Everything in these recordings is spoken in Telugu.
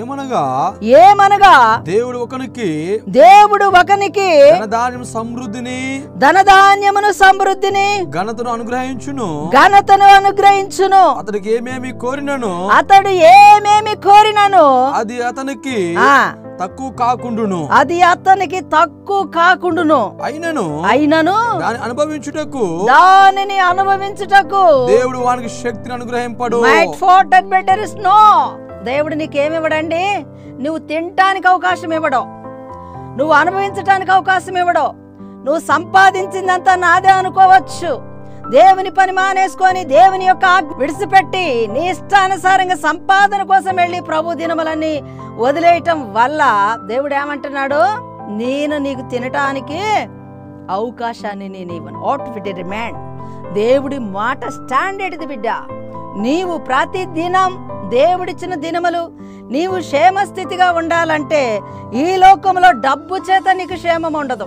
ఏమనగా దేవుడు ఒకనికి ధనధాన్యమును సమృద్ధిని ఘనతను అనుగ్రహించును. అతడికి ఏమేమి కోరినను అది అతనికి తక్కువ కాకుండును. అయినను దానిని అనుభవించుటకు దేవుడు వానికి శక్తిని అనుగ్రహింపడు. దేవుడు నీకేమివ్వడండి? నువ్వు తినటానికి అవకాశం ఇవ్వడం, నువ్వు అనుభవించటానికి అవకాశం ఇవ్వడం. నువ్వు సంపాదించిందంతా నాదే అనుకోవచ్చు. దేవుని పని మానేసుకొని దేవుని యొక్క విడిచిపెట్టి నీ ఇష్టానుసారంగా సంపాదన కోసం వెళ్ళి ప్రభు దినములన్నీ వదిలేయటం వల్ల దేవుడు ఏమంటున్నాడు? నేను నీకు తినటానికి అవకాశాన్ని నేను ఇవ్వను. What will demand? దేవుడి మాట స్టాండర్డ్ బిడ్డ. నీవు ప్రతి దినం దేవుడిచ్చిన దినములు నీవు క్షేమస్థితిగా ఉండాలంటే ఈ లోకంలో డబ్బు చేత నీకు క్షేమం ఉండదు,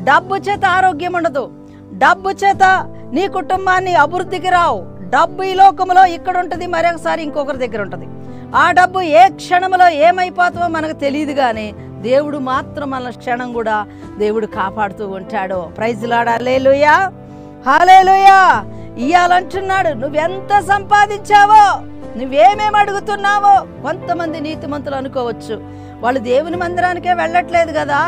డబ్బు చేత ఆరోగ్యం ఉండదు, డబ్బు చేత నీ కుటుంబాన్ని అభివృద్ధికి రావు. డబ్బు ఈ లోకంలో ఇక్కడ ఉంటుంది, మరొకసారి ఇంకొకరి దగ్గర ఉంటుంది. ఆ డబ్బు ఏ క్షణంలో ఏమైపోతుందో మనకు తెలియదు, కానీ దేవుడు మాత్రం మన క్షణం కూడా దేవుడు కాపాడుతూ ఉంటాడు. ప్రైజ్ లార్డ్, హల్లెలూయా, హల్లెలూయా. ఇయ్యాలంటున్నాడు. నువ్వెంత సంపాదించావో, నువ్వేమేమి అడుగుతున్నావో. కొంతమంది నీతిమంతులు అనుకోవచ్చు, వాళ్ళు దేవుని మందిరానికే వెళ్ళట్లేదు కదా,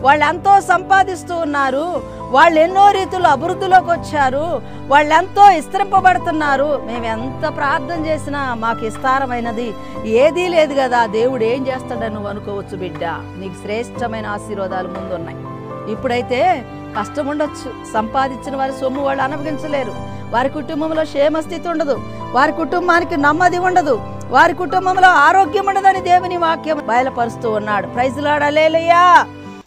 వాళ్ళు ఎంతో సంపాదిస్తూ ఉన్నారు, వాళ్ళు ఎన్నో రీతుల్లో అభివృద్ధిలోకి వచ్చారు, వాళ్ళు ఎంతో విస్తరింపబడుతున్నారు, మేము ఎంత ప్రార్థన చేసినా మాకు విస్తారమైనది ఏదీ లేదు కదా, దేవుడు ఏం చేస్తాడని నువ్వు అనుకోవచ్చు. బిడ్డ, నీకు శ్రేష్టమైన ఆశీర్వాదాలు ముందున్నాయి. ఇప్పుడైతే కష్టం ఉండొచ్చు, సంపాదించిన వారి సొమ్ము వాళ్ళు అనుభవించలేరు, వారి కుటుంబంలో క్షేమస్థితి ఉండదు, వారి కుటుంబానికి నెమ్మది ఉండదు, వారి కుటుంబంలో ఆరోగ్యం ఉండదని దేవుని వాక్యం బయలుపరుస్తూ ఉన్నాడు. ప్రైజ్ లార్డ్, హల్లెలూయా.